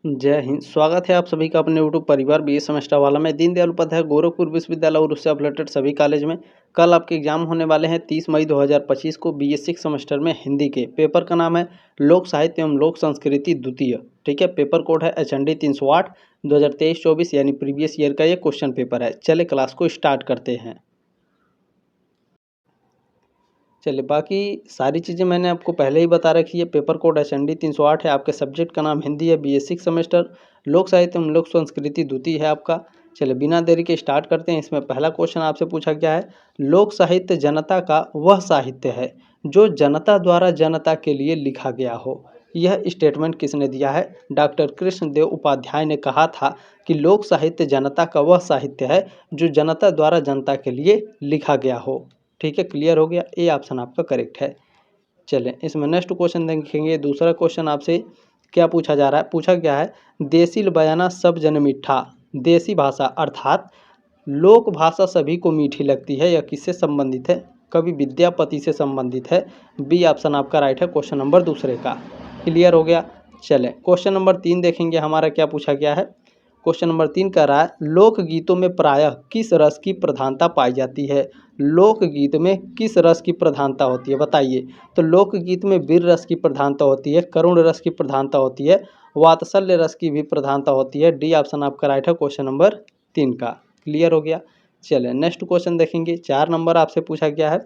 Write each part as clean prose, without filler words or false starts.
जय हिंद। स्वागत है आप सभी का अपने यूट्यूब परिवार बीए सेमेस्टर वाला में दीनदयाल उपाध्याय गोरखपुर विश्वविद्यालय और उससे अपलेटेड सभी कॉलेज में कल आपके एग्जाम होने वाले हैं 30 मई 2025 को बीए 6 सेमेस्टर में हिंदी के। पेपर का नाम है लोक साहित्य एवं लोक संस्कृति द्वितीय। ठीक है, पेपर कोड है HND 308 2023-24 यानी प्रीवियस ईयर का ये क्वेश्चन पेपर है। चले क्लास को स्टार्ट करते हैं। चलिए, बाकी सारी चीज़ें मैंने आपको पहले ही बता रखी है। पेपर कोड HND 308 है। आपके सब्जेक्ट का नाम हिंदी है, BA 6 सेमेस्टर। लोक साहित्य एवं लोक संस्कृति द्वितीय है आपका। चलिए, बिना देरी के स्टार्ट करते हैं। इसमें पहला क्वेश्चन आपसे पूछा गया है, लोक साहित्य जनता का वह साहित्य है जो जनता द्वारा जनता के लिए लिखा गया हो। यह स्टेटमेंट किसने दिया है? डॉक्टर कृष्णदेव उपाध्याय ने कहा था कि लोक साहित्य जनता का वह साहित्य है जो जनता द्वारा जनता के लिए लिखा गया हो। ठीक है, क्लियर हो गया। ए ऑप्शन आपका करेक्ट है। चलें, इसमें नेक्स्ट क्वेश्चन देखेंगे। दूसरा क्वेश्चन आपसे क्या पूछा जा रहा है? पूछा गया है, देसी बयाना सब जन मीठा। देसी भाषा अर्थात लोक भाषा सभी को मीठी लगती है। यह किससे संबंधित है? कवि विद्यापति से संबंधित है। बी ऑप्शन आपका राइट है क्वेश्चन नंबर दूसरे का। क्लियर हो गया। चलें, क्वेश्चन नंबर 3 देखेंगे। हमारा क्या पूछा गया है? क्वेश्चन नंबर 3 कह रहा है, लोकगीतों में प्रायः किस रस की प्रधानता पाई जाती है? लोकगीत में किस रस की प्रधानता होती है, बताइए। तो लोकगीत में वीर रस की प्रधानता होती है, करुण रस की प्रधानता होती है, वात्सल्य रस की भी प्रधानता होती है। डी ऑप्शन आपका राइट है क्वेश्चन नंबर 3 का। क्लियर हो गया। चलिए, नेक्स्ट क्वेश्चन देखेंगे। 4 नंबर आपसे पूछा गया है,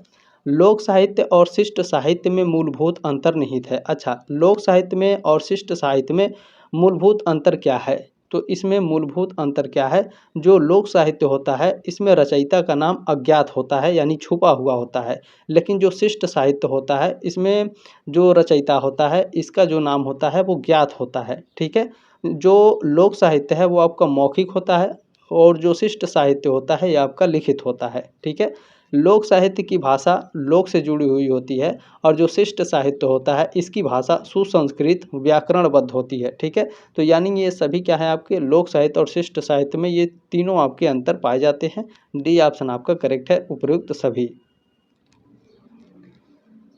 लोक साहित्य और शिष्ट साहित्य में मूलभूत अंतर निहित है। अच्छा, लोक साहित्य में और शिष्ट साहित्य में मूलभूत अंतर क्या है? तो इसमें मूलभूत अंतर क्या है? जो लोक साहित्य होता है इसमें रचयिता का नाम अज्ञात होता है, यानी छुपा हुआ होता है। लेकिन जो शिष्ट साहित्य होता है इसमें जो रचयिता होता है इसका जो नाम होता है वो ज्ञात होता है। ठीक है, जो लोक साहित्य है वो आपका मौखिक होता है और जो शिष्ट साहित्य होता है ये आपका लिखित होता है। ठीक है, लोक साहित्य की भाषा लोक से जुड़ी हुई होती है और जो शिष्ट साहित्य होता है इसकी भाषा सुसंस्कृत व्याकरणबद्ध होती है। ठीक है, तो यानी ये सभी क्या है आपके लोक साहित्य और शिष्ट साहित्य में ये तीनों आपके अंतर पाए जाते हैं। डी ऑप्शन आपका करेक्ट है, उपयुक्त सभी।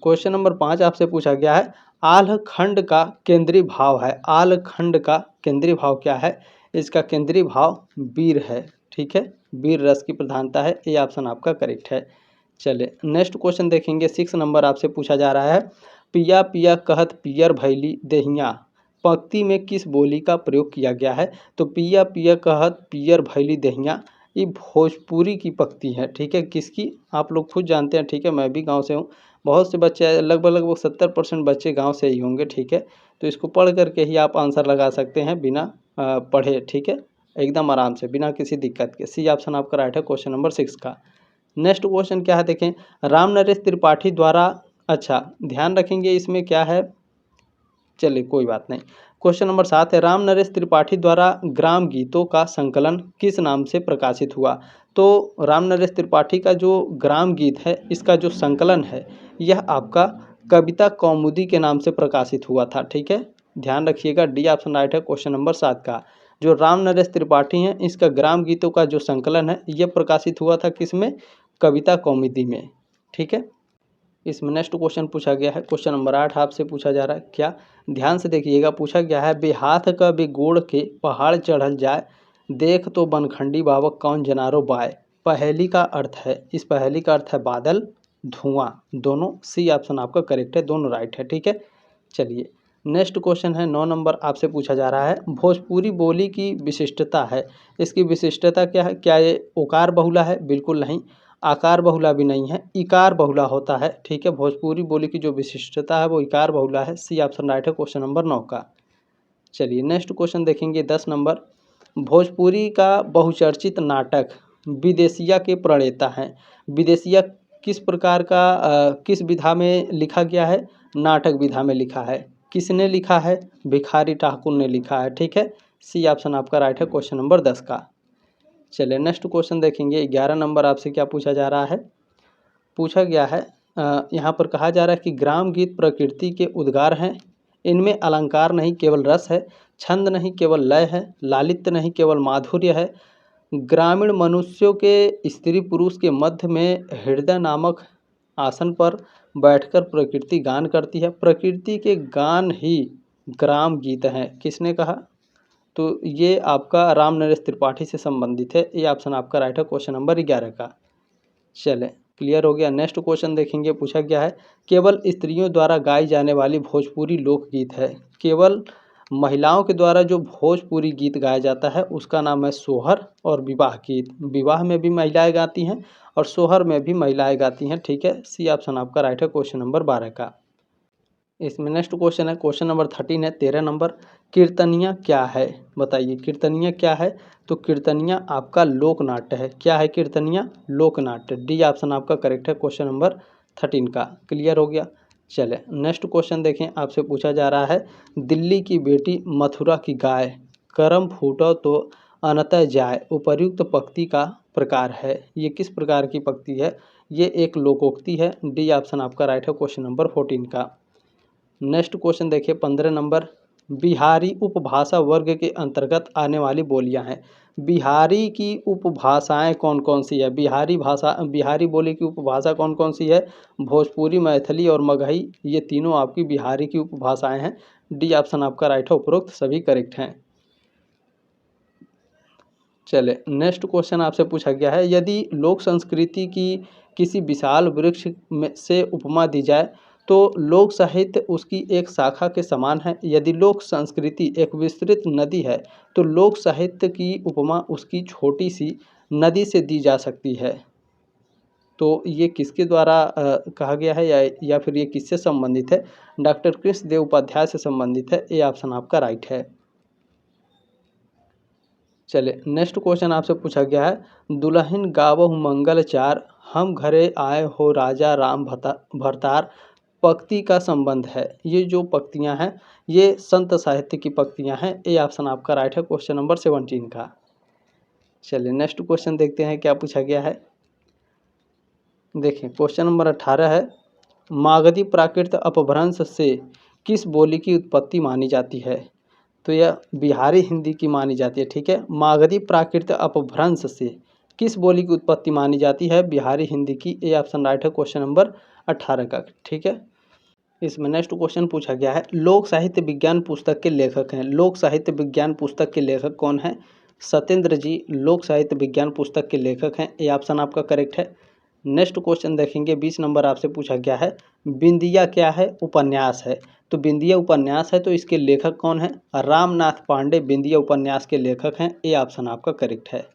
क्वेश्चन नंबर 5 आपसे पूछा गया है, आल्ह खंड का केंद्रीय भाव है। आल्ह खंड का केंद्रीय भाव क्या है? इसका केंद्रीय भाव वीर है। ठीक है, वीर रस की प्रधानता है। ये ऑप्शन आपका करेक्ट है। चलिए, नेक्स्ट क्वेश्चन देखेंगे। 6 नंबर आपसे पूछा जा रहा है, पिया पिया कहत पियर भैली देहिया पंक्ति में किस बोली का प्रयोग किया गया है? तो पिया पिया कहत पियर भैली देहिया ये भोजपुरी की पंक्ति है। ठीक है, किसकी? आप लोग खुद जानते हैं। ठीक है, मैं भी गांव से हूँ। बहुत से बच्चे लगभग लगभग 70% बच्चे गांव से ही होंगे। ठीक है, तो इसको पढ़ करके ही आप आंसर लगा सकते हैं बिना पढ़े। ठीक है, एकदम आराम से बिना किसी दिक्कत के। सी ऑप्शन आपका राइट है क्वेश्चन नंबर 6 का। नेक्स्ट क्वेश्चन क्या है देखें, राम नरेश त्रिपाठी द्वारा, अच्छा ध्यान रखेंगे इसमें क्या है, चलिए कोई बात नहीं। क्वेश्चन नंबर 7 है, राम नरेश त्रिपाठी द्वारा ग्राम गीतों का संकलन किस नाम से प्रकाशित हुआ? तो राम नरेश त्रिपाठी का जो ग्राम गीत है इसका जो संकलन है यह आपका कविता कौमुदी के नाम से प्रकाशित हुआ था। ठीक है, ध्यान रखिएगा। डी ऑप्शन राइट है क्वेश्चन नंबर 7 का। जो राम नरेश त्रिपाठी हैं इसका ग्राम गीतों का जो संकलन है यह प्रकाशित हुआ था किसमें? कविता कौमुदी में। ठीक है, इसमें नेक्स्ट क्वेश्चन पूछा गया है। क्वेश्चन नंबर 8 आपसे पूछा जा रहा है, क्या? ध्यान से देखिएगा। पूछा गया है, बेहाथ का बेगोड़ के पहाड़ चढ़ल जाए देख तो बनखंडी बाबा कौन जनारो बाय। पहेली का अर्थ है, इस पहेली का अर्थ है बादल धुआं। दोनों सी ऑप्शन आपका करेक्ट है, दोनों राइट है। ठीक है, चलिए नेक्स्ट क्वेश्चन है 9 नंबर आपसे पूछा जा रहा है, भोजपुरी बोली की विशिष्टता है। इसकी विशिष्टता क्या है? क्या ये ओकार बहुला है? बिल्कुल नहीं। आकार बहुला भी नहीं है, इकार बहुला होता है। ठीक है, भोजपुरी बोली की जो विशिष्टता है वो इकार बहुला है। सी ऑप्शन राइट है क्वेश्चन नंबर 9 का। चलिए नेक्स्ट क्वेश्चन देखेंगे 10 नंबर, भोजपुरी का बहुचर्चित नाटक विदेशिया के प्रणेता हैं। विदेशिया किस प्रकार का किस विधा में लिखा गया है? नाटक विधा में लिखा है। किसने लिखा है? भिखारी ठाकुर ने लिखा है। ठीक है, सी ऑप्शन आपका राइट है क्वेश्चन नंबर 10 का। चलिए नेक्स्ट क्वेश्चन देखेंगे। 11 नंबर आपसे क्या पूछा जा रहा है? पूछा गया है, यहाँ पर कहा जा रहा है कि ग्राम गीत प्रकृति के उद्गार हैं। इनमें अलंकार नहीं केवल रस है, छंद नहीं केवल लय है, लालित्य नहीं केवल माधुर्य है। ग्रामीण मनुष्यों के स्त्री पुरुष के मध्य में हृदय नामक आसन पर बैठकर प्रकृति गान करती है। प्रकृति के गान ही ग्राम गीत हैं। किसने कहा? तो ये आपका राम नरेश त्रिपाठी से संबंधित है। ये ऑप्शन आपका राइट है क्वेश्चन नंबर 11 का। चले क्लियर हो गया। नेक्स्ट क्वेश्चन देखेंगे, पूछा गया है केवल स्त्रियों द्वारा गाई जाने वाली भोजपुरी लोकगीत है। केवल महिलाओं के द्वारा जो भोजपुरी गीत गाया जाता है उसका नाम है सोहर और विवाह गीत। विवाह में भी महिलाएं गाती हैं और सोहर में भी महिलाएं गाती हैं। ठीक है, सी ऑप्शन आपका राइट है क्वेश्चन नंबर 12 का। इसमें नेक्स्ट क्वेश्चन है क्वेश्चन नंबर 13 है 13 नंबर। कीर्तनिया क्या है, बताइए कीर्तनिया क्या है। तो कीर्तनिया आपका लोक नाट्य है। क्या है कीर्तनिया? लोक नाट्य। डी ऑप्शन आपका करेक्ट है क्वेश्चन नंबर 13 का। क्लियर हो गया। चले नेक्स्ट क्वेश्चन देखें, आपसे पूछा जा रहा है दिल्ली की बेटी मथुरा की गाय करम फूटो तो अनतः जाए उपर्युक्त पंक्ति का प्रकार है। ये किस प्रकार की पंक्ति है? ये एक लोकोक्ति है। डी ऑप्शन आपका राइट है क्वेश्चन नंबर 14 का। नेक्स्ट क्वेश्चन देखिए 15 नंबर। बिहारी उपभाषा वर्ग के अंतर्गत आने वाली बोलियां हैं। बिहारी की उपभाषाएं कौन कौन सी है? बिहारी बोली की उपभाषा कौन कौन सी है? भोजपुरी, मैथिली और मगही, ये तीनों आपकी बिहारी की उपभाषाएं हैं। डी ऑप्शन आपका राइट है, उपरोक्त सभी करेक्ट हैं। चले नेक्स्ट क्वेश्चन आपसे पूछा गया है यदि लोक संस्कृति की किसी विशाल वृक्ष में से उपमा दी जाए तो लोक साहित्य उसकी एक शाखा के समान है। यदि लोक संस्कृति एक विस्तृत नदी है तो लोक साहित्य की उपमा उसकी छोटी सी नदी से दी जा सकती है। तो ये किसके द्वारा कहा गया है या फिर ये किससे संबंधित है? डॉक्टर कृष्ण देव उपाध्याय से संबंधित है। ये ऑप्शन आपका राइट है। चले नेक्स्ट क्वेश्चन आपसे पूछा गया है दुल्हन गावहु मंगल चार हम घरे आए हो राजा राम भरतार पंक्ति का संबंध है। ये जो पंक्तियां हैं ये संत साहित्य की पंक्तियां हैं। ये ऑप्शन आपका राइट है क्वेश्चन नंबर 17 का। चलिए नेक्स्ट क्वेश्चन देखते हैं क्या पूछा गया है। देखिए क्वेश्चन नंबर 18 है मागधी प्राकृत अपभ्रंश से किस बोली की उत्पत्ति मानी जाती है? तो यह बिहारी हिंदी की मानी जाती है। ठीक है, मागधी प्राकृत अपभ्रंश से किस बोली की उत्पत्ति मानी जाती है? बिहारी हिंदी की। ए ऑप्शन राइट है क्वेश्चन नंबर 18 का। ठीक है, इसमें नेक्स्ट क्वेश्चन पूछा गया है लोक साहित्य विज्ञान पुस्तक के लेखक हैं। लोक साहित्य विज्ञान पुस्तक के लेखक कौन है? सत्येंद्र जी लोक साहित्य विज्ञान पुस्तक के लेखक हैं। ए ऑप्शन आपका करेक्ट है। नेक्स्ट क्वेश्चन देखेंगे 20 नंबर आपसे पूछा गया है बिंदिया क्या है? उपन्यास है। तो बिंदिया उपन्यास है तो इसके लेखक कौन है? रामनाथ पांडे बिंदिया उपन्यास के लेखक हैं। ए ऑप्शन आपका करेक्ट है।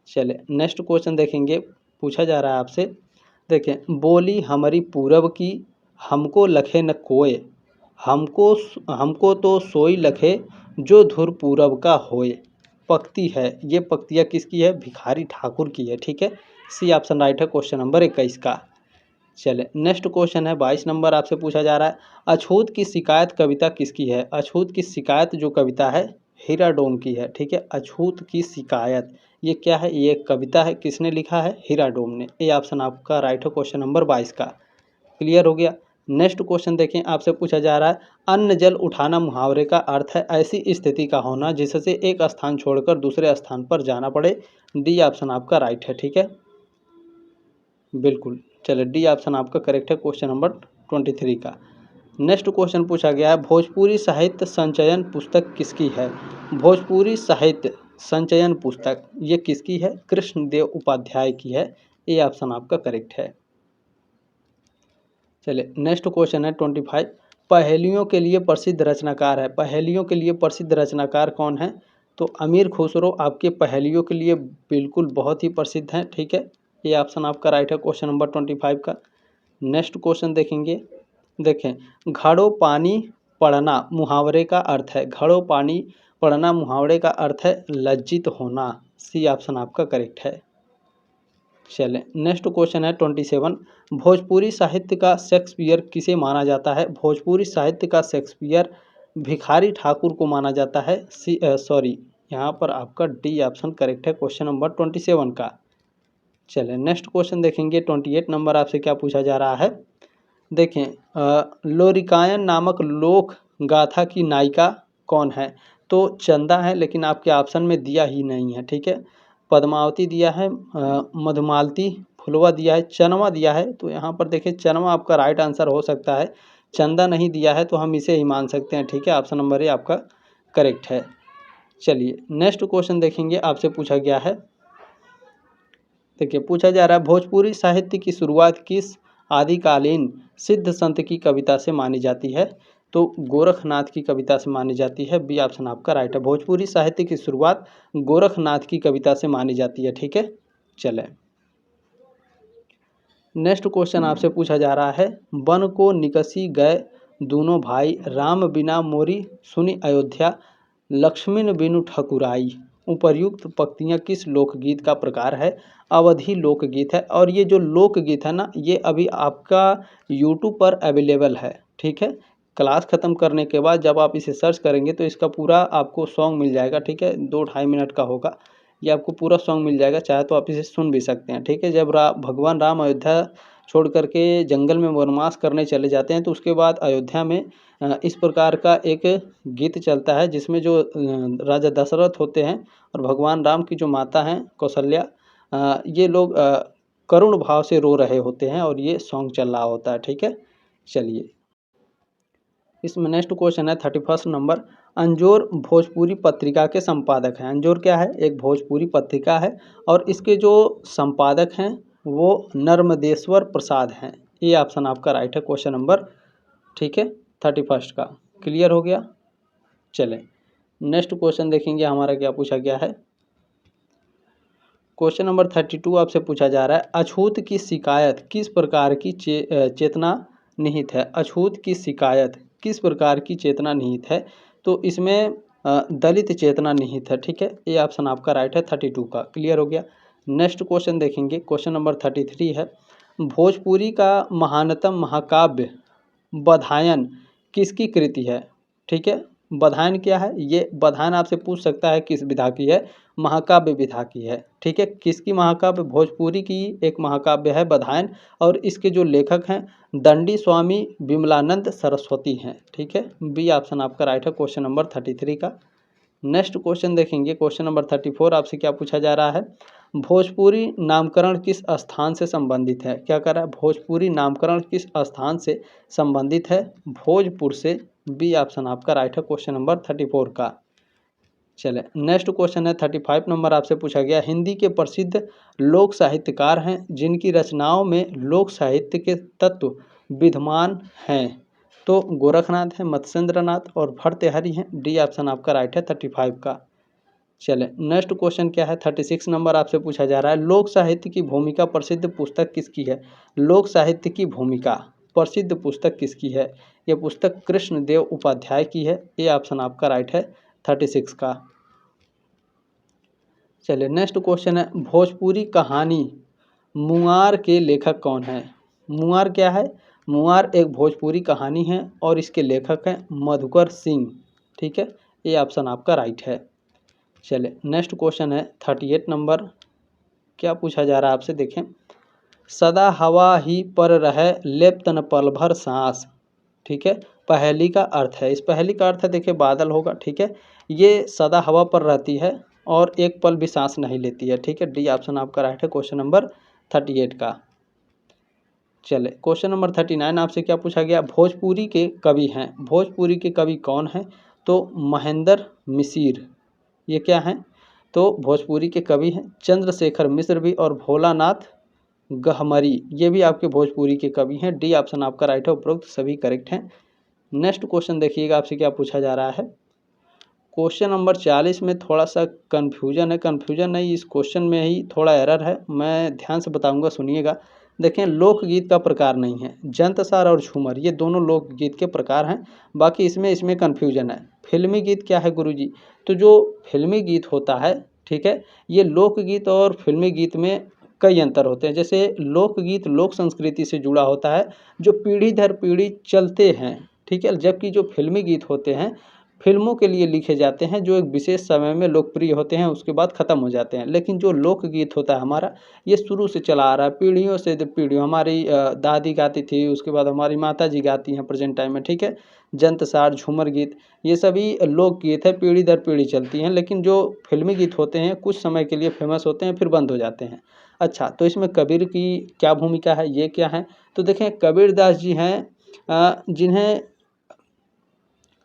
चले नेक्स्ट क्वेश्चन देखेंगे, पूछा जा रहा है आपसे देखें बोली हमारी पूरब की हमको लखे न कोय हमको तो सोई लखे जो धुर पूरब का होए पंक्ति है। ये पंक्तियाँ किसकी है? भिखारी ठाकुर की है। ठीक है, सी ऑप्शन राइट है क्वेश्चन नंबर 21 का। चले नेक्स्ट क्वेश्चन है 22 नंबर आपसे पूछा जा रहा है अछूत की शिकायत कविता किसकी है? अछूत की शिकायत जो कविता है हीरा डोम की है। ठीक है, अछूत की शिकायत ये क्या है? ये एक कविता है। किसने लिखा है? हीरा डोम ने। ये ऑप्शन आपका राइट है क्वेश्चन नंबर 22 का। क्लियर हो गया। नेक्स्ट क्वेश्चन देखें, आपसे पूछा जा रहा है अन्न जल उठाना मुहावरे का अर्थ है ऐसी स्थिति का होना जिससे एक स्थान छोड़कर दूसरे स्थान पर जाना पड़े। डी ऑप्शन आपका राइट है। ठीक है, बिल्कुल। चलिए डी ऑप्शन आपका करेक्ट है क्वेश्चन नंबर 23 का। नेक्स्ट क्वेश्चन पूछा गया है भोजपुरी साहित्य संचयन पुस्तक किसकी है? भोजपुरी साहित्य संचयन पुस्तक ये किसकी है? कृष्णदेव उपाध्याय की है। ये ऑप्शन आपका करेक्ट है। चलिए नेक्स्ट क्वेश्चन है 25 पहेलियों के लिए प्रसिद्ध रचनाकार है। पहेलियों के लिए प्रसिद्ध रचनाकार कौन है? तो अमीर खुसरो आपके पहेलियों के लिए बिल्कुल बहुत ही प्रसिद्ध हैं। ठीक है, ये ऑप्शन आपका राइट है क्वेश्चन नंबर 25 का। नेक्स्ट क्वेश्चन देखेंगे, देखें घड़ो पानी पड़ना मुहावरे का अर्थ है। घड़ो पानी पड़ना मुहावरे का अर्थ है लज्जित होना। सी ऑप्शन आपका करेक्ट है। चलें नेक्स्ट क्वेश्चन है 27 भोजपुरी साहित्य का शेक्सपियर किसे माना जाता है? भोजपुरी साहित्य का शेक्सपियर भिखारी ठाकुर को माना जाता है। यहाँ पर आपका डी ऑप्शन करेक्ट है क्वेश्चन नंबर 27 का। चलें नेक्स्ट क्वेश्चन देखेंगे 28 नंबर आपसे क्या पूछा जा रहा है। देखें लोरिकायन नामक लोक गाथा की नायिका कौन है? तो चंदा है, लेकिन आपके ऑप्शन में दिया ही नहीं है। ठीक है, पद्मावती दिया है, मधुमालती, फुलवा दिया है, चनवा दिया है। तो यहाँ पर देखिए चनवा आपका राइट आंसर हो सकता है। चंदा नहीं दिया है तो हम इसे ही मान सकते हैं। ठीक है, ऑप्शन नंबर ए आपका करेक्ट है। चलिए नेक्स्ट क्वेश्चन देखेंगे, आपसे पूछा गया है। देखिए पूछा जा रहा है, भोजपुरी साहित्य की शुरुआत किस आदिकालीन सिद्ध संत की कविता से मानी जाती है? तो गोरखनाथ की कविता से मानी जाती है। बी ऑप्शन आपका राइट है। भोजपुरी साहित्य की शुरुआत गोरखनाथ की कविता से मानी जाती है। ठीक है, चलें नेक्स्ट क्वेश्चन आपसे पूछा जा रहा है, वन को निकसी गए दोनों भाई, राम बिना मोरी सुनी अयोध्या, लक्ष्मण बिनु ठकुराई। उपर्युक्त पंक्तियाँ किस लोकगीत का प्रकार है? अवधी लोकगीत है। और ये जो लोकगीत है ना, ये अभी आपका यूट्यूब पर अवेलेबल है। ठीक है, क्लास ख़त्म करने के बाद जब आप इसे सर्च करेंगे तो इसका पूरा आपको सॉन्ग मिल जाएगा। ठीक है, 2-2.5 मिनट का होगा, ये आपको पूरा सॉन्ग मिल जाएगा, चाहे तो आप इसे सुन भी सकते हैं। ठीक है, जब भगवान राम अयोध्या छोड़ करके जंगल में वनवास करने चले जाते हैं तो उसके बाद अयोध्या में इस प्रकार का एक गीत चलता है जिसमें जो राजा दशरथ होते हैं और भगवान राम की जो माता हैं कौशल्या, ये लोग करुण भाव से रो रहे होते हैं और ये सॉन्ग चल रहा होता है। ठीक है, चलिए इसमें नेक्स्ट क्वेश्चन है 31 नंबर, अंजोर भोजपुरी पत्रिका के संपादक हैं। अंजोर क्या है? एक भोजपुरी पत्रिका है और इसके जो संपादक हैं वो नर्मदेश्वर प्रसाद हैं। ये ऑप्शन आपका राइट है, क्वेश्चन नंबर, ठीक है, 31 का क्लियर हो गया। चलें नेक्स्ट क्वेश्चन देखेंगे, हमारा क्या पूछा गया है। क्वेश्चन नंबर 32 आपसे पूछा जा रहा है, अछूत की शिकायत किस प्रकार की चेतना निहित है? अछूत की शिकायत किस प्रकार की चेतना निहित है? तो इसमें दलित चेतना निहित है। ठीक है, ये ऑप्शन आपका राइट है, 32 का क्लियर हो गया। नेक्स्ट क्वेश्चन देखेंगे, क्वेश्चन नंबर 33 है, भोजपुरी का महानतम महाकाव्य बधायन किसकी कृति है? ठीक है, बधायन क्या है? ये बधायन आपसे पूछ सकता है किस विधा की है, महाकाव्य विधा की है। ठीक है, किसकी महाकाव्य? भोजपुरी की एक महाकाव्य है बधायन और इसके जो लेखक हैं दंडी स्वामी विमलानंद सरस्वती हैं। ठीक है, बी ऑप्शन आपका राइट है, क्वेश्चन नंबर 33 का। नेक्स्ट क्वेश्चन देखेंगे, क्वेश्चन नंबर 34 आपसे क्या पूछा जा रहा है, भोजपुरी नामकरण किस स्थान से संबंधित है? क्या कर रहा है? भोजपुरी नामकरण किस स्थान से संबंधित है? भोजपुर से। बी ऑप्शन आपका राइट है, क्वेश्चन नंबर 34 का। चले नेक्स्ट क्वेश्चन है 35 नंबर, आपसे पूछा गया, हिंदी के प्रसिद्ध लोक साहित्यकार हैं जिनकी रचनाओं में लोक साहित्य के तत्व विद्यमान हैं? तो गोरखनाथ हैं, मत्स्येंद्रनाथ और भर्तृहरि हैं। डी ऑप्शन आपका राइट है, 35 का। चले नेक्स्ट क्वेश्चन क्या है, 36 नंबर आपसे पूछा जा रहा है, लोक साहित्य की भूमिका प्रसिद्ध पुस्तक किसकी है? लोक साहित्य की भूमिका प्रसिद्ध पुस्तक किसकी है? यह पुस्तक कृष्णदेव उपाध्याय की है। ये ऑप्शन आपका राइट है, 36 का। चलिए नेक्स्ट क्वेश्चन है, भोजपुरी कहानी मुआर के लेखक कौन है? मुआर क्या है? मुआर एक भोजपुरी कहानी है और इसके लेखक हैं मधुकर सिंह। ठीक है, ये ऑप्शन आपका राइट है। चलिए नेक्स्ट क्वेश्चन है 38 नंबर, क्या पूछा जा रहा है आपसे, देखें, सदा हवा ही पर रहे लेप तन पल भर सांस। ठीक है, पहेली का अर्थ है, इस पहेली का अर्थ है देखिए बादल होगा। ठीक है, ये सदा हवा पर रहती है और एक पल भी सांस नहीं लेती है। ठीक है, डी ऑप्शन आपका राइट है, क्वेश्चन नंबर 38 का। चले क्वेश्चन नंबर 39 आपसे क्या पूछा गया, भोजपुरी के कवि हैं। भोजपुरी के कवि कौन हैं? तो महेंद्र मिसिर, ये क्या हैं? तो भोजपुरी के कवि हैं। चंद्रशेखर मिश्र भी और भोलानाथ गहमरी, ये भी आपके भोजपुरी के कवि हैं। डी ऑप्शन आपका राइट है, उपरोक्त सभी करेक्ट हैं। नेक्स्ट क्वेश्चन देखिएगा, आपसे क्या पूछा जा रहा है। क्वेश्चन नंबर 40 में थोड़ा सा कन्फ्यूजन है, कन्फ्यूजन नहीं, इस क्वेश्चन में ही थोड़ा एरर है, मैं ध्यान से बताऊंगा, सुनिएगा। देखें, लोकगीत का प्रकार नहीं है, जंतसार और झूमर ये दोनों लोकगीत के प्रकार हैं। बाकी इसमें कन्फ्यूजन है। फिल्मी गीत क्या है गुरुजी? तो जो फिल्मी गीत होता है, ठीक है, ये लोकगीत और फिल्मी गीत में कई अंतर होते हैं। जैसे लोकगीत लोक संस्कृति से जुड़ा होता है जो पीढ़ी दर पीढ़ी चलते हैं। ठीक है, जबकि जो फिल्मी गीत होते हैं फिल्मों के लिए लिखे जाते हैं जो एक विशेष समय में लोकप्रिय होते हैं, उसके बाद ख़त्म हो जाते हैं। लेकिन जो लोकगीत होता है हमारा, ये शुरू से चला आ रहा है, पीढ़ियों से पीढ़ियों। हमारी दादी गाती थी, उसके बाद हमारी माता जी गाती हैं प्रेजेंट टाइम में। ठीक है, जंतसार झूमर गीत ये सभी लोकगीत है, पीढ़ी दर पीढ़ी चलती हैं। लेकिन जो फिल्मी गीत होते हैं कुछ समय के लिए फेमस होते हैं, फिर बंद हो जाते हैं। अच्छा, तो इसमें कबीर की क्या भूमिका है, ये क्या है? तो देखें, कबीरदास जी हैं, जिन्हें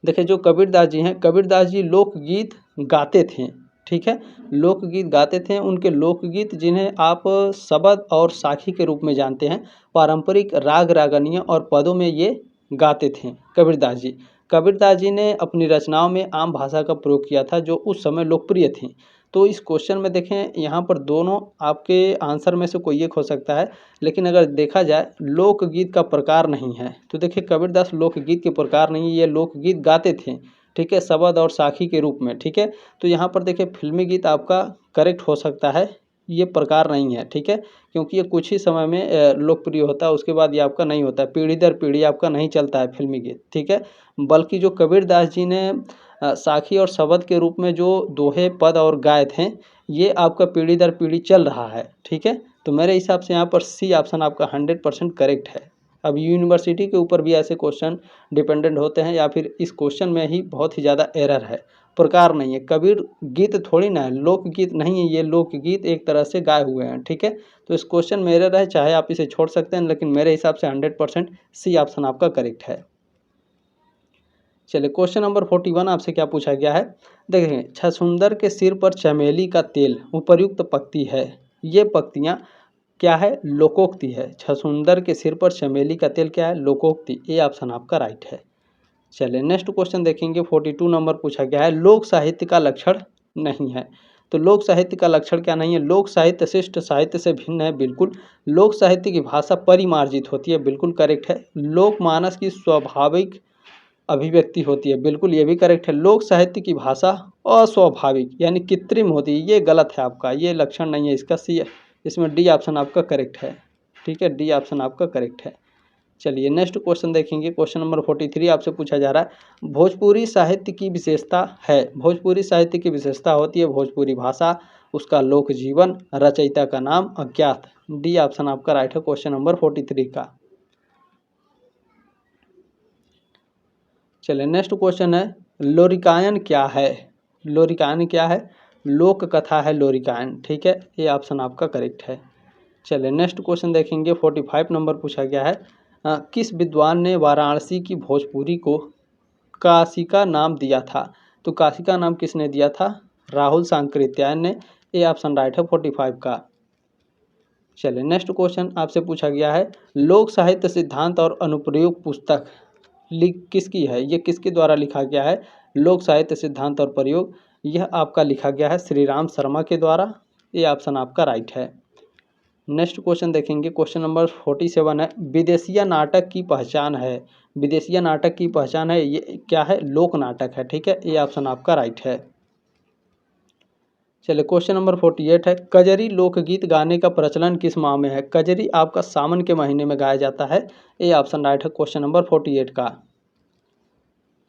देखिए, जो कबीरदास जी हैं, कबीरदास जी लोकगीत गाते थे, ठीक है, लोकगीत गाते थे। उनके लोकगीत जिन्हें आप शबद और साखी के रूप में जानते हैं, पारंपरिक राग रागनियों और पदों में ये गाते थे कबीरदास जी। कबीरदास जी ने अपनी रचनाओं में आम भाषा का प्रयोग किया था जो उस समय लोकप्रिय थी। तो इस क्वेश्चन में देखें, यहाँ पर दोनों आपके आंसर में से कोई एक हो सकता है, लेकिन अगर देखा जाए लोकगीत का प्रकार नहीं है, तो देखिए कबीरदास लोकगीत के प्रकार नहीं, ये लोकगीत गाते थे, ठीक है, शबद और साखी के रूप में, ठीक है। तो यहाँ पर देखिए फिल्मी गीत आपका करेक्ट हो सकता है, ये प्रकार नहीं है, ठीक है, क्योंकि ये कुछ ही समय में लोकप्रिय होता है, उसके बाद ये आपका नहीं होता है, पीढ़ी दर पीढ़ी आपका नहीं चलता है फिल्मी गीत, ठीक है। बल्कि जो कबीरदास जी ने साखी और शबद के रूप में जो दोहे पद और गाए थे, ये आपका पीढ़ी दर पीढ़ी चल रहा है, ठीक है। तो मेरे हिसाब से यहाँ पर सी ऑप्शन आपका 100% करेक्ट है। अब यूनिवर्सिटी के ऊपर भी ऐसे क्वेश्चन डिपेंडेंट होते हैं, या फिर इस क्वेश्चन में ही बहुत ही ज़्यादा एरर है, प्रकार नहीं है। कबीर गीत थोड़ी ना है, लोकगीत नहीं है, ये लोकगीत एक तरह से गाए हुए हैं, ठीक है। तो इस क्वेश्चन में एरर है, चाहे आप इसे छोड़ सकते हैं, लेकिन मेरे हिसाब से 100% सी ऑप्शन आपका करेक्ट है। चलिए क्वेश्चन नंबर 41 आपसे क्या पूछा गया है, देखें, छछूंदर के सिर पर चमेली का तेल उपर्युक्त पक्ति है, ये पक्तियाँ क्या है, लोकोक्ति है। छछूंदर के सिर पर चमेली का तेल क्या है, लोकोक्ति, ये ऑप्शन आपका राइट है। चलिए नेक्स्ट क्वेश्चन देखेंगे, 42 नंबर पूछा गया है, लोक साहित्य का लक्षण नहीं है। तो लोक साहित्य का लक्षण क्या नहीं है, लोक साहित्य शिष्ट साहित्य से भिन्न है, बिल्कुल। लोक साहित्य की भाषा परिमार्जित होती है, बिल्कुल करेक्ट है। लोकमानस की स्वाभाविक अभिव्यक्ति होती है, बिल्कुल ये भी करेक्ट है। लोक साहित्य की भाषा अस्वाभाविक यानी कृत्रिम होती है, ये गलत है आपका, ये लक्षण नहीं है इसका, सी, इसमें डी ऑप्शन आपका करेक्ट है, ठीक है, डी ऑप्शन आपका करेक्ट है। चलिए नेक्स्ट क्वेश्चन देखेंगे, क्वेश्चन नंबर 43 आपसे पूछा जा रहा है, भोजपुरी साहित्य की विशेषता है। भोजपुरी साहित्य की विशेषता होती है भोजपुरी भाषा, उसका लोक जीवन, रचयिता का नाम अज्ञात। डी ऑप्शन आपका राइट है क्वेश्चन नंबर 43 का। चलिए नेक्स्ट क्वेश्चन है, लोरिकायन क्या है। लोरिकायन क्या है, लोक कथा है लोरिकायन, ठीक है, ये ऑप्शन आपका करेक्ट है। चलिए नेक्स्ट क्वेश्चन देखेंगे, 45 नंबर पूछा गया है, किस विद्वान ने वाराणसी की भोजपुरी को काशिका नाम दिया था। तो काशिका नाम किसने दिया था, राहुल सांकृत्यायन ने, ये ऑप्शन राइट है 45 का। चलिए नेक्स्ट क्वेश्चन आपसे पूछा गया है, लोक साहित्य सिद्धांत और अनुप्रयोग पुस्तक किसकी है, ये किसके द्वारा लिखा गया है, लोक साहित्य सिद्धांत और प्रयोग, यह आपका लिखा गया है श्री राम शर्मा के द्वारा, ये ऑप्शन आपका राइट है। नेक्स्ट क्वेश्चन देखेंगे, क्वेश्चन नंबर 47 है, विदेशिया नाटक की पहचान है। विदेशिया नाटक की पहचान है, ये क्या है, लोक नाटक है, ठीक है, ये ऑप्शन आपका राइट है। चलिए क्वेश्चन नंबर 48 है, कजरी लोकगीत गाने का प्रचलन किस माह में है। कजरी आपका सावन के महीने में गाया जाता है, ये ऑप्शन राइट है क्वेश्चन नंबर 48 का।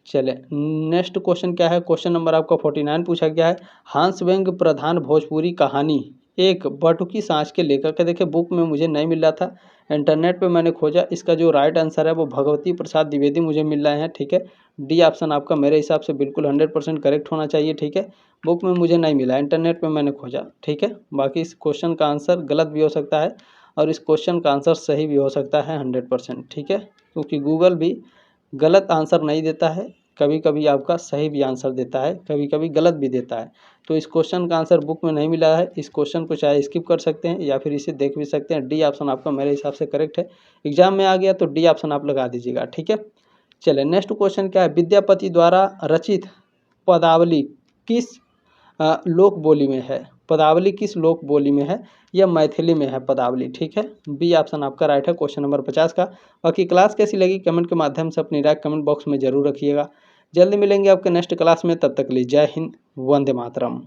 चलिए नेक्स्ट क्वेश्चन क्या है, क्वेश्चन नंबर आपका 49 पूछा गया है, हंस व्यंग प्रधान भोजपुरी कहानी एक बटुकी सांस के लेखक है। देखिए बुक में मुझे नहीं मिल रहा था, इंटरनेट पे मैंने खोजा, इसका जो राइट आंसर है वो भगवती प्रसाद द्विवेदी मुझे मिल रहे हैं, ठीक है। डी ऑप्शन आपका मेरे हिसाब से बिल्कुल 100% करेक्ट होना चाहिए, ठीक है। बुक में मुझे नहीं मिला, इंटरनेट पे मैंने खोजा, ठीक है। बाकी इस क्वेश्चन का आंसर गलत भी हो सकता है और इस क्वेश्चन का आंसर सही भी हो सकता है 100%, ठीक है, क्योंकि गूगल भी गलत आंसर नहीं देता है, कभी कभी आपका सही भी आंसर देता है, कभी कभी गलत भी देता है। तो इस क्वेश्चन का आंसर बुक में नहीं मिला है, इस क्वेश्चन को चाहे स्किप कर सकते हैं या फिर इसे देख भी सकते हैं। डी ऑप्शन आपका मेरे हिसाब से करेक्ट है, एग्जाम में आ गया तो डी ऑप्शन आप लगा दीजिएगा, ठीक है। चलिए नेक्स्ट क्वेश्चन क्या है, विद्यापति द्वारा रचित पदावली किस लोक बोली में है। पदावली किस लोक बोली में है, यह मैथिली में है पदावली, ठीक है, बी ऑप्शन आपका राइट है क्वेश्चन नंबर 50 का। बाकी क्लास कैसी लगी कमेंट के माध्यम से अपनी राय कमेंट बॉक्स में जरूर रखिएगा। जल्दी मिलेंगे आपके नेक्स्ट क्लास में, तब तक के लिए जय हिंद, वंदे मातरम।